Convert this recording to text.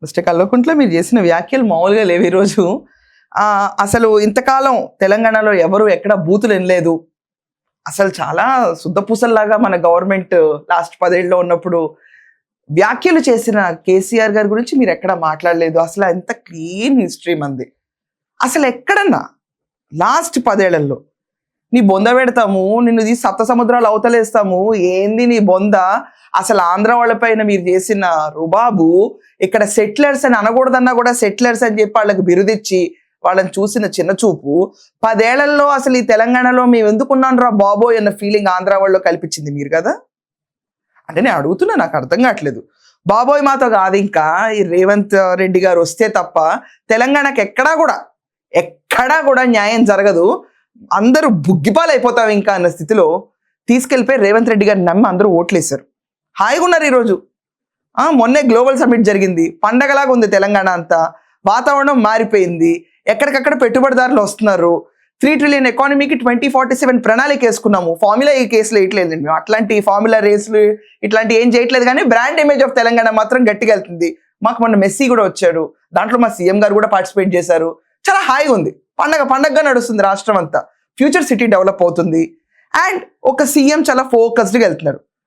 Mister Kalvakuntla మీరు చేసిన వ్యాఖ్యలు మామూలుగా లేవు ఈరోజు. అసలు ఇంతకాలం తెలంగాణలో ఎవరు ఎక్కడ బూతులు వినలేదు. అసలు చాలా శుద్ధపూసల్లాగా మన గవర్నమెంట్ లాస్ట్ 10 ఏళ్ళలో ఉన్నప్పుడు వ్యాఖ్యలు చేసిన కేసీఆర్ గారి గురించి మీరు ఎక్కడ మాట్లాడలేదు. అసలు ఎంత క్లీన్ హిస్టరీ మంది. అసలు ఎక్కడన్నా లాస్ట్ 10 ఏళ్లలో నీ బొంద పెడతాము, నిన్ను తీసి సప్త సముద్రాలు అవతలేస్తాము, ఏంది నీ బొంద, అసలు ఆంధ్ర వాళ్ళపైన మీరు చేసిన రుబాబు, ఇక్కడ సెటిలర్స్ అని అనకూడదన్నా కూడా సెటిలర్స్ అని చెప్పి వాళ్ళకి బిరుదిచ్చి వాళ్ళని చూసిన చిన్న చూపు 10 ఏళ్లలో అసలు ఈ తెలంగాణలో మేము ఎందుకున్నాను రా బాబోయ్ అన్న ఫీలింగ్ ఆంధ్ర వాళ్ళలో కల్పించింది మీరు కదా. అంటే నేను అడుగుతున్నా, నాకు అర్థం కావట్లేదు. బాబోయ్ మాతో కాదు, ఇంకా ఈ రేవంత్ రెడ్డి గారు వస్తే తప్ప తెలంగాణకి ఎక్కడా కూడా న్యాయం జరగదు, అందరూ బుగ్గిపాలు అయిపోతావు ఇంకా అన్న స్థితిలో తీసుకెళ్ళిపోయి రేవంత్ రెడ్డి గారిని నమ్మి అందరూ ఓట్లేశారు. హాయిగా ఉన్నారు ఈరోజు. మొన్నే గ్లోబల్ సమ్మిట్ జరిగింది, పండగలాగా ఉంది తెలంగాణ అంతా, వాతావరణం మారిపోయింది, ఎక్కడికక్కడ పెట్టుబడిదారులు వస్తున్నారు, 3 ట్రిలియన్ ఎకానమీకి 2047 ప్రణాళిక వేసుకున్నాము. ఫార్ములా ఈ కేసులో వేయట్లేదండి మేము, అట్లాంటి ఫార్ములా రేసులు ఇట్లాంటి ఏం చేయట్లేదు, కానీ బ్రాండ్ ఇమేజ్ ఆఫ్ తెలంగాణ మాత్రం గట్టిగా వెళ్తుంది. మాకు మొన్న మెస్సీ కూడా వచ్చాడు, దాంట్లో మా సీఎం గారు కూడా పార్టిసిపేట్ చేశారు. చాలా హాయిగా ఉంది, పండగగా నడుస్తుంది రాష్ట్రం అంతా, ఫ్యూచర్ సిటీ డెవలప్ అవుతుంది. అండ్ ఒక సీఎం చాలా ఫోకస్డ్గా వెళ్తున్నారు.